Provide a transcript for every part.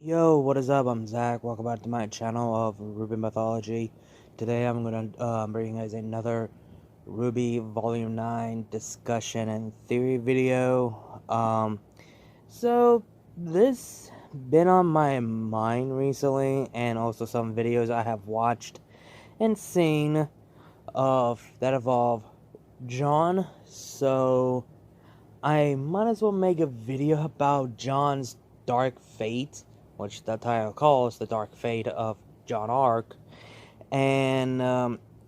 Yo, what is up? I'm Zach. Welcome back to my channel of RWBY Mythology. Today I'm gonna bring you guys another RWBY Volume 9 discussion and theory video. So this been on my mind recently, and also some videos I have watched and seen of that involve Jaune. So I might as well make a video about Jaune's dark fate, which the title calls the dark fate of Jaune Arc. And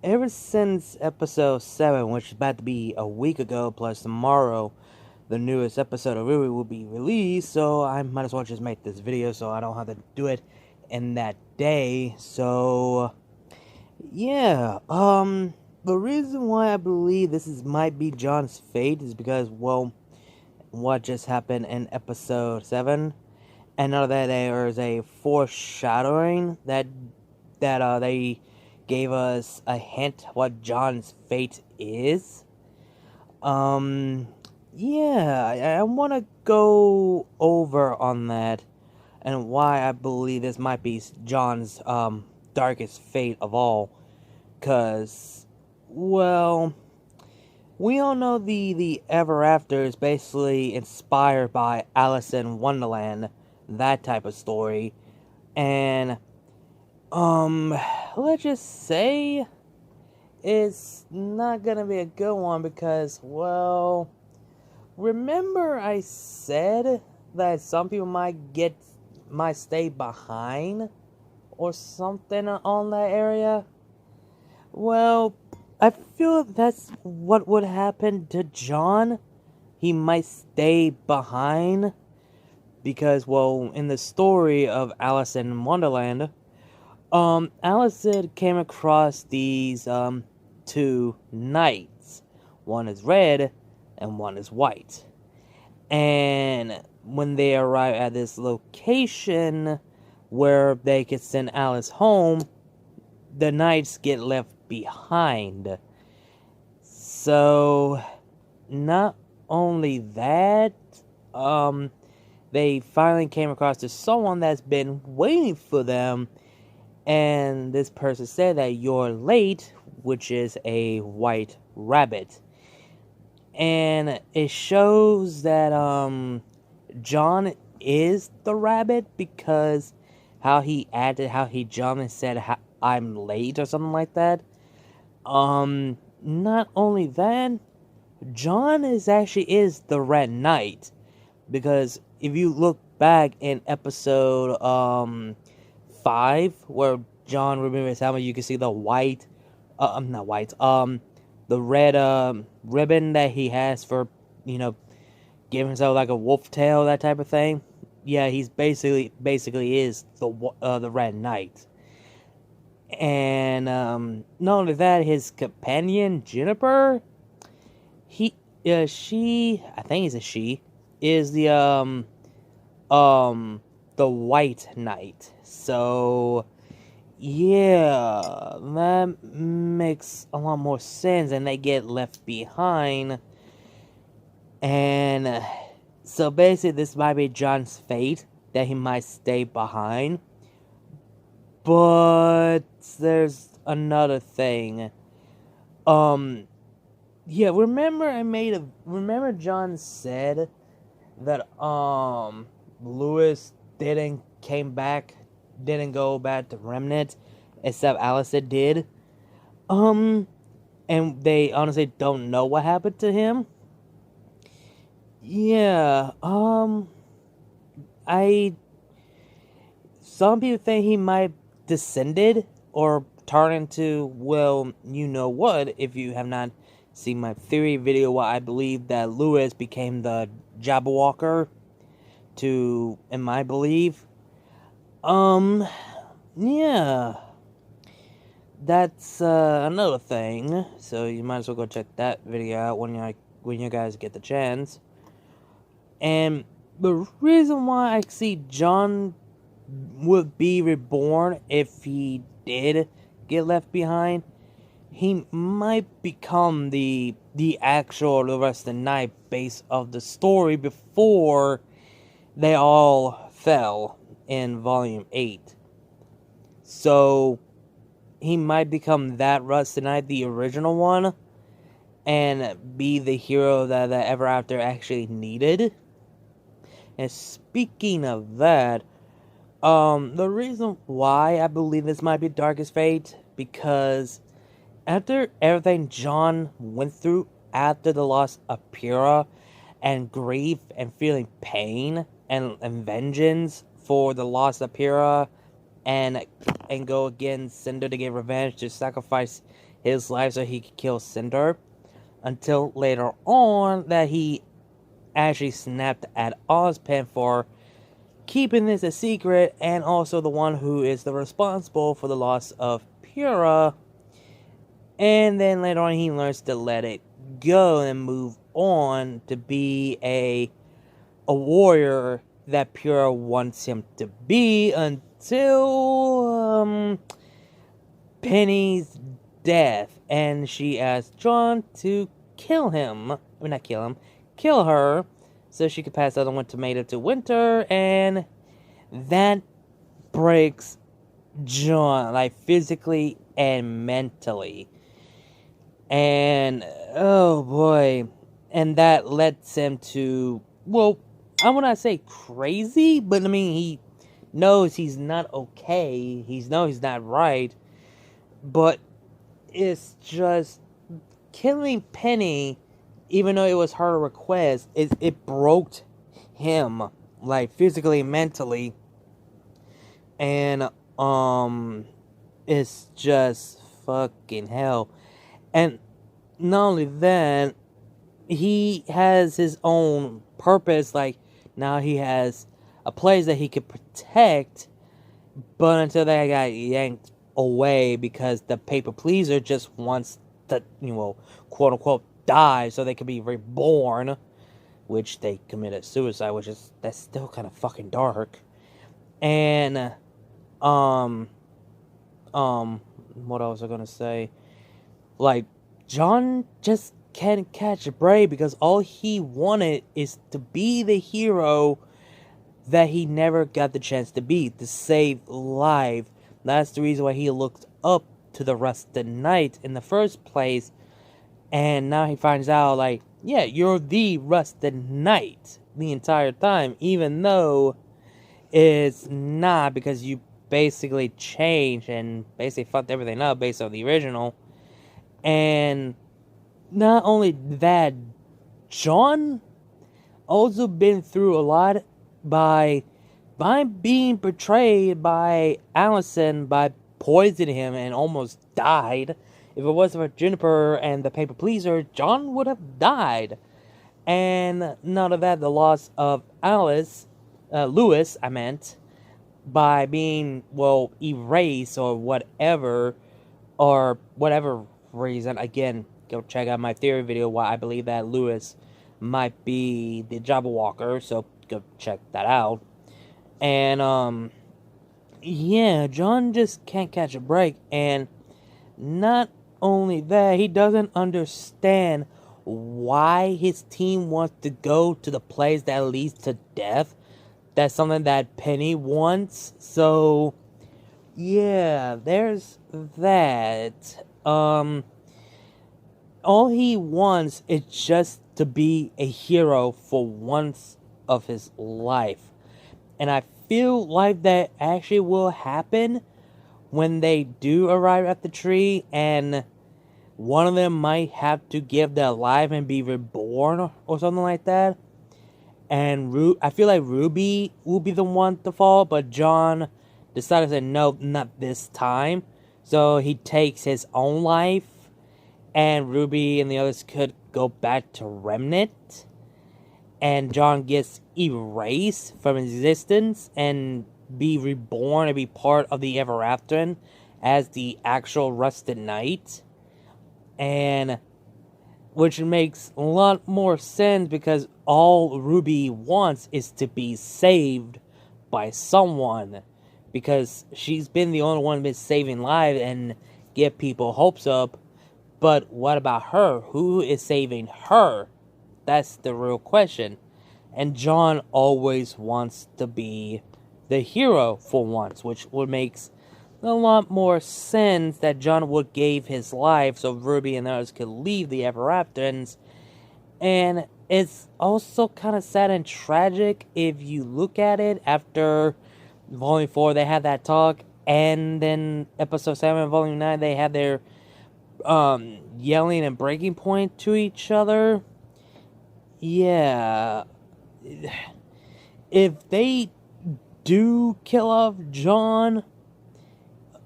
ever since episode 7, which is about to be a week ago, plus tomorrow, the newest episode of RWBY will be released, so I might as well just make this video so I don't have to do it in that day. So, yeah, the reason why I believe might be Jaune's fate is because, well, what just happened in episode 7, and now that there is a foreshadowing that they gave us a hint what Jaune's fate is. Yeah, I want to go over on that and why I believe this might be Jaune's darkest fate of all, cause, well, we all know the Ever After is basically inspired by Alice in Wonderland, that type of story. And, let's just say it's not gonna be a good one because, well, remember I said that some people might stay behind or something on that area? Well, I feel that's what would happen to Jaune. He might stay behind because, well, in the story of Alice in Wonderland, Alice came across these two knights. One is red and one is white. And when they arrive at this location where they could send Alice home, the knights get left behind. So, not only that, they finally came across to someone that's been waiting for them, and this person said that you're late, which is a white rabbit. And it shows that, Jaune is the rabbit because how he acted, how he jumped and said, I'm late or something like that. Not only that, Jaune is the Red Knight, because if you look back in episode 5, where Jaune remembers how you can see the white, not white, the red ribbon that he has for, giving himself like a wolf tail, that type of thing. Yeah, he's basically is the Red Knight. And not only that, his companion Juniper, she, I think it's a she, is the White Knight. So yeah, that makes a lot more sense, and they get left behind. And so basically, this might be Jaune's fate, that he might stay behind. But there's another thing. Yeah, remember Jaune said that Lewis didn't go back to Remnant, except Alice did. And they honestly don't know what happened to him. Yeah, some people think he might descended or turn into, well, you know what, if you have not seen my theory video where I believe that Lewis became the Jabberwocker in my belief. Yeah, that's another thing, so you might as well go check that video out when you guys get the chance. And the reason why I see Jaune would be reborn if he did get left behind, he might become the actual the rest of the night base of the story before they all fell in Volume 8. So he might become that Rusted Knight, the original one, and be the hero that the Ever After actually needed. And speaking of that, the reason why I believe this might be Darkest Fate, because after everything Jaune went through after the loss of Pyrrha, and grief and feeling pain and vengeance for the loss of Pyrrha, and go against Cinder to get revenge, to sacrifice his life so he could kill Cinder, until later on that he actually snapped at Ozpin for keeping this a secret, and also the one who is the responsible for the loss of Pyrrha. And then later on he learns to let it go and move on to be a warrior that Pyrrha wants him to be, until Penny's death, and she asks Jaune to kill him. I mean, not kill him, kill her, so she could pass the other one tomato to Winter, and that breaks Jaune, like, physically and mentally. And, oh boy, and that lets him to, well, I would not say crazy, but I mean, he knows he's not okay, he knows he's not right, but it's just killing Penny, even though it was her request, it broke him, like, physically and mentally. And it's just fucking hell. And not only that, he has his own purpose, like, now he has a place that he could protect, but until they got yanked away because the paper pleaser just wants to, quote unquote, die so they can be reborn, which they committed suicide, that's still kind of fucking dark. And what else was I gonna say? Like, Jaune just can't catch a break because all he wanted is to be the hero that he never got the chance to be, to save life. That's the reason why he looked up to the Rusted Knight in the first place. And now he finds out, like, yeah, you're the Rusted Knight the entire time, even though it's not, because you basically changed and basically fucked everything up based on the original. And not only that, Jaune also been through a lot by being betrayed by Allison, by poisoning him and almost died. If it wasn't for Juniper and the paper pleaser, Jaune would have died. And none of that, the loss of Lewis, by being, well, erased or whatever reason. Again, go check out my theory video why I believe that Lewis might be the Jabberwocker, so go check that out. And, yeah, Jaune just can't catch a break, and not only that, he doesn't understand why his team wants to go to the place that leads to death. That's something that Penny wants, so, yeah, there's that. All he wants is just to be a hero for once of his life. And I feel like that actually will happen when they do arrive at the tree, and one of them might have to give their life and be reborn or something like that. And I feel like RWBY will be the one to fall, but Jaune decided to say, no, not this time. So he takes his own life, and RWBY and the others could go back to Remnant, and Jaune gets erased from existence and be reborn and be part of the Ever After as the actual Rusted Knight. And which makes a lot more sense, because all RWBY wants is to be saved by someone, because she's been the only one been saving lives and get people hopes up. But what about her? Who is saving her? That's the real question. And Jaune always wants to be the hero for once, which would make a lot more sense that Jaune would gave his life so RWBY and others could leave the Ever Afters. And it's also kind of sad and tragic if you look at it. After Volume 4, they had that talk, and then Episode 7 Volume 9, they had their yelling and breaking point to each other. Yeah. If they do kill off Jaune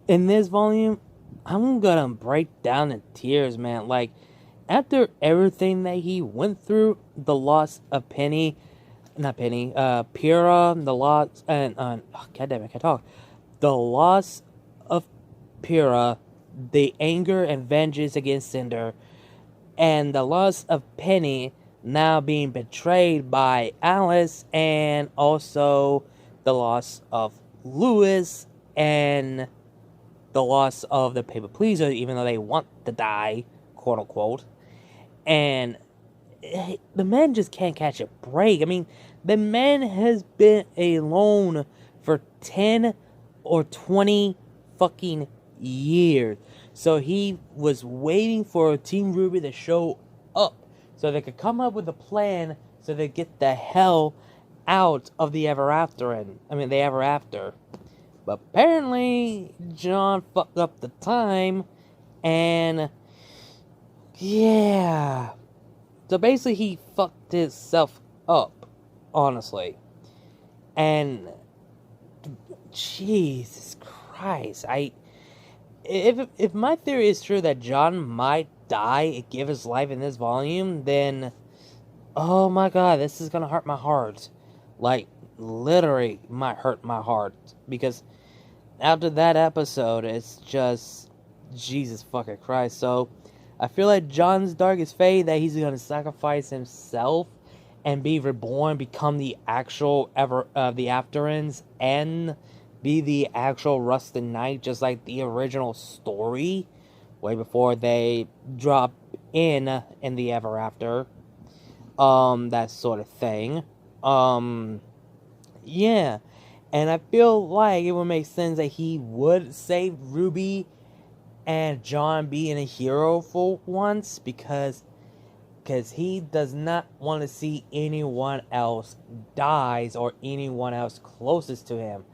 in this volume, I'm gonna break down in tears, man. Like, after everything that he went through, the loss of Pyrrha, the loss, and, God damn it, I can't talk. The loss of Pyrrha, the anger and vengeance against Cinder, and the loss of Penny now being betrayed by Alice, and also the loss of Lewis, and the loss of the People Pleaser, even though they want to die, quote unquote. And the man just can't catch a break. I mean, the man has been alone for 10 or 20 fucking years. So he was waiting for Team RWBY to show up so they could come up with a plan so they get the hell out of the Ever After. But apparently, Jaune fucked up the time, and yeah. So basically, he fucked himself up, honestly. And Jesus Christ, if my theory is true that Jaune might die and give his life in this volume, then oh my god, this is gonna hurt my heart. Like, literally might hurt my heart, because after that episode, it's just Jesus fucking Christ. So I feel like Jaune's darkest fate, that he's gonna sacrifice himself and be reborn, become the actual the Afterends, and be the actual Rusted Knight, just like the original story, way before they drop in the Ever After. That sort of thing. Yeah. And I feel like it would make sense that he would save RWBY and Jaune being a hero for once, because he does not want to see anyone else dies or anyone else closest to him.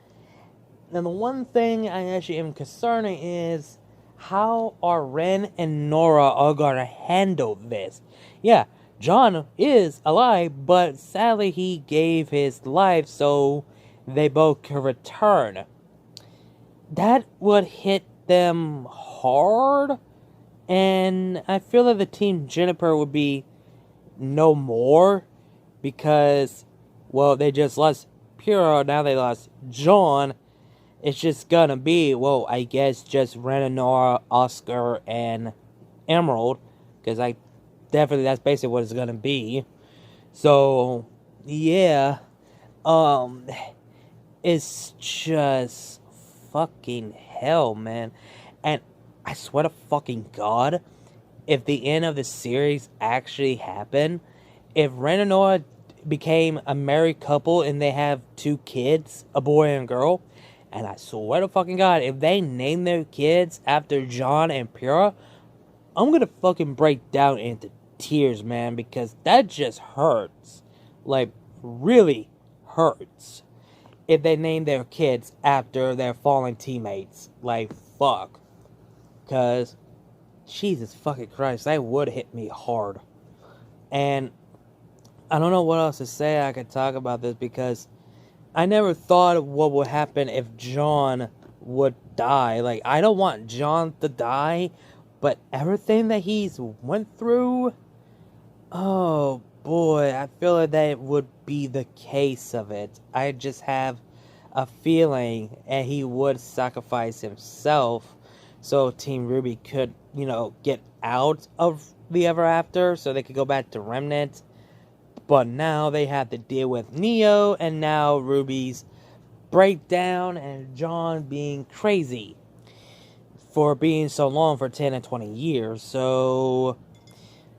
Now, the one thing I actually am concerning is how are Ren and Nora are going to handle this. Yeah, Jaune is alive, but sadly he gave his life so they both can return. That would hit them hard, and I feel that the Team Juniper would be no more, because, well, they just lost Pyrrha, now they lost Jaune. It's just gonna be, well, I guess just Ren and Nora, Oscar, and Emerald, because that's basically what it's gonna be. So, yeah, it's just fucking hell, man. And I swear to fucking God, if the end of the series actually happened, if Ren and Nora became a married couple and they have 2 kids, a boy and a girl, and I swear to fucking God, if they name their kids after Jaune and Pyrrha, I'm gonna fucking break down into tears, man, because that just hurts. Like, really hurts. If they name their kids after their fallen teammates. Like, fuck. Because, Jesus fucking Christ, that would hit me hard. And I don't know what else to say I could talk about this, because I never thought of what would happen if Jaune would die. Like, I don't want Jaune to die, but everything that he's went through, oh boy, I feel like that would be the case of it. I just have a feeling that he would sacrifice himself so Team RWBY could, get out of the Ever After, so they could go back to Remnant. But now they have to deal with Neo, and now RWBY's breakdown, and Jaune being crazy for being so long, for 10 and 20 years. So,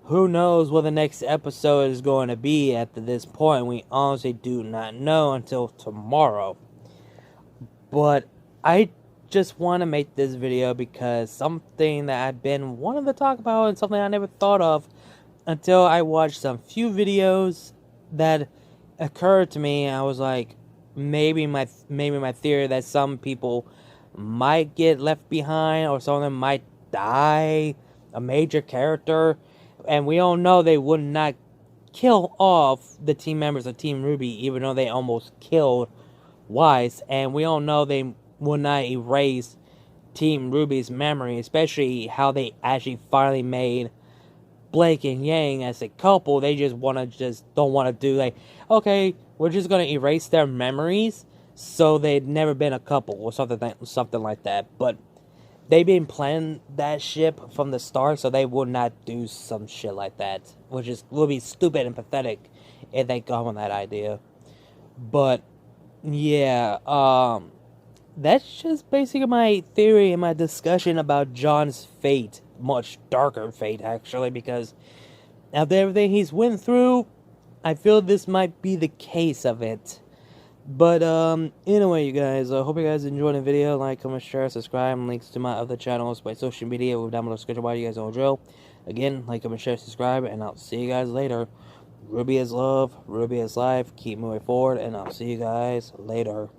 who knows what the next episode is going to be at this point. We honestly do not know until tomorrow. But I just want to make this video because something that I've been wanting to talk about and something I never thought of until I watched some few videos that occurred to me. I was like, maybe my theory that some people might get left behind or some of them might die, a major character, and we all know they would not kill off the team members of Team RWBY, even though they almost killed Weiss, and we all know they will not erase Team RWBY's memory, especially how they actually finally made Blake and Yang as a couple. They just don't want to do like, okay, we're just gonna erase their memories so they'd never been a couple or something like that. But they've been planning that ship from the start, so they would not do some shit like that, which would be stupid and pathetic if they come on that idea. But yeah, that's just basically my theory and my discussion about Jaune's fate. Much darker fate, actually, because after everything he's went through, I feel this might be the case of it. But, anyway, you guys, I hope you guys enjoyed the video. Like, comment, share, subscribe, and links to my other channels, my social media, will be down below in the description bar. You guys all drill. Again, like, comment, share, subscribe, and I'll see you guys later. RWBY is love, RWBY is life, keep moving forward, and I'll see you guys later.